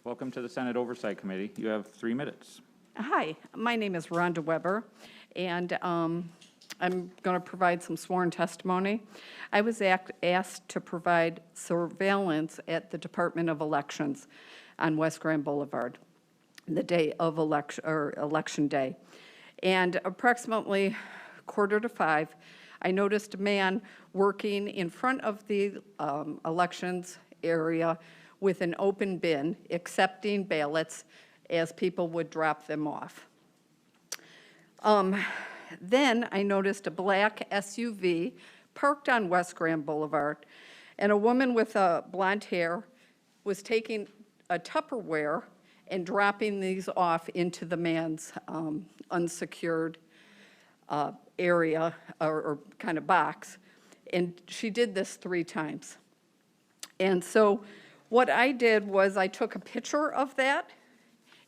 Welcome to the Senate Oversight Committee. You have 3 minutes. Hi, my name is Rhonda Webber, and I'm going to provide some sworn testimony. I was asked to provide surveillance at the Department of Elections on West Grand Boulevard, the day of election day. And approximately 4:45, I noticed a man working in front of the elections area with an open bin, accepting ballots as people would drop them off. Then I noticed a black SUV parked on West Grand Boulevard, and a woman with blonde hair was taking a Tupperware and dropping these off into the man's unsecured area or kind of box. And she did this 3 times. And so what I did was I took a picture of that,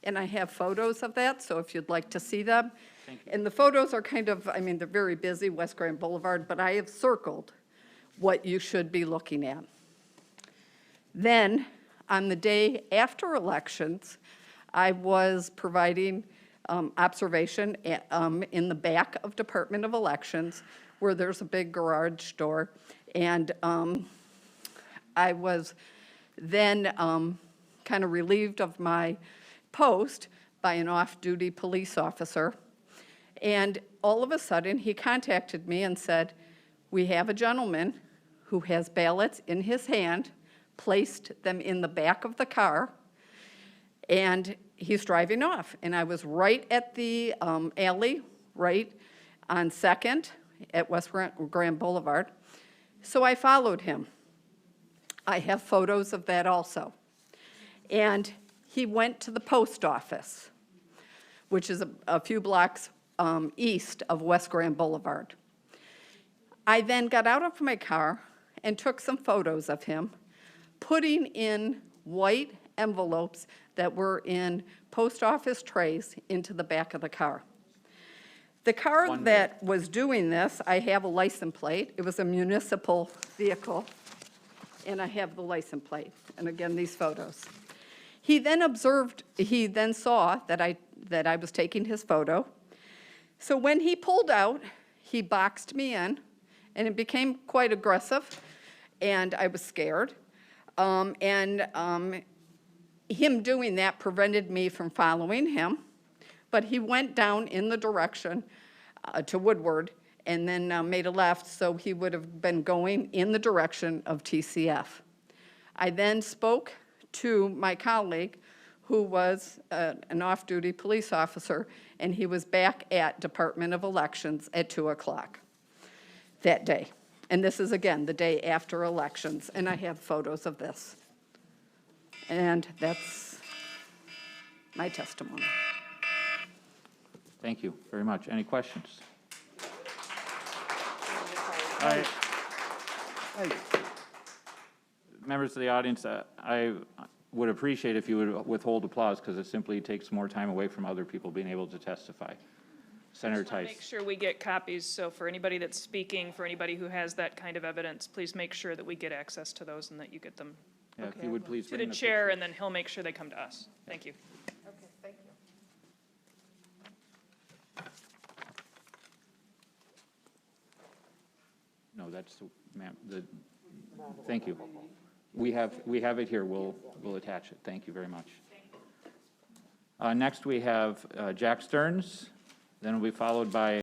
and I have photos of that, so if you'd like to see them. And the photos are kind of, I mean, they're very busy, West Grand Boulevard, but I have circled what you should be looking at. Then, on the day after elections, I was providing observation in the back of Department of Elections, where there's a big garage door, and I was then kind of relieved of my post by an off-duty police officer. And all of a sudden, he contacted me and said, "We have a gentleman who has ballots in his hand, placed them in the back of the car, and he's driving off." And I was right at the alley, right on 2nd at West Grand Boulevard. So I followed him. I have photos of that also. And he went to the post office, which is a few blocks east of West Grand Boulevard. I then got out of my car and took some photos of him, putting in white envelopes that were in post office trays into the back of the car. The car that was doing this, I have a license plate. It was a municipal vehicle, and I have the license plate. And again, these photos. He then saw that I was taking his photo. So when he pulled out, he boxed me in, and it became quite aggressive, and I was scared. Him doing that prevented me from following him, but he went down in the direction to Woodward and then made a left, so he would have been going in the direction of TCF. I then spoke to my colleague, who was an off-duty police officer, and he was back at Department of Elections at 2 o'clock that day. And this is, again, the day after elections, and I have photos of this. And that's my testimony. Thank you very much. Any questions? All right. Members of the audience, I would appreciate if you would withhold applause, because it simply takes more time away from other people being able to testify. Senator Tice. Make sure we get copies, so for anybody that's speaking, for anybody who has that kind of evidence, please make sure that we get access to those and that you get them Yeah, if you would please to bring the the chair, pictures. and then he'll make sure they come to us. Thank you. Okay, thank you. No, that's, ma'am, thank you. We have it here. We'll attach it. Thank you very much. Next, we have Jack Stearns. Then we'll be followed by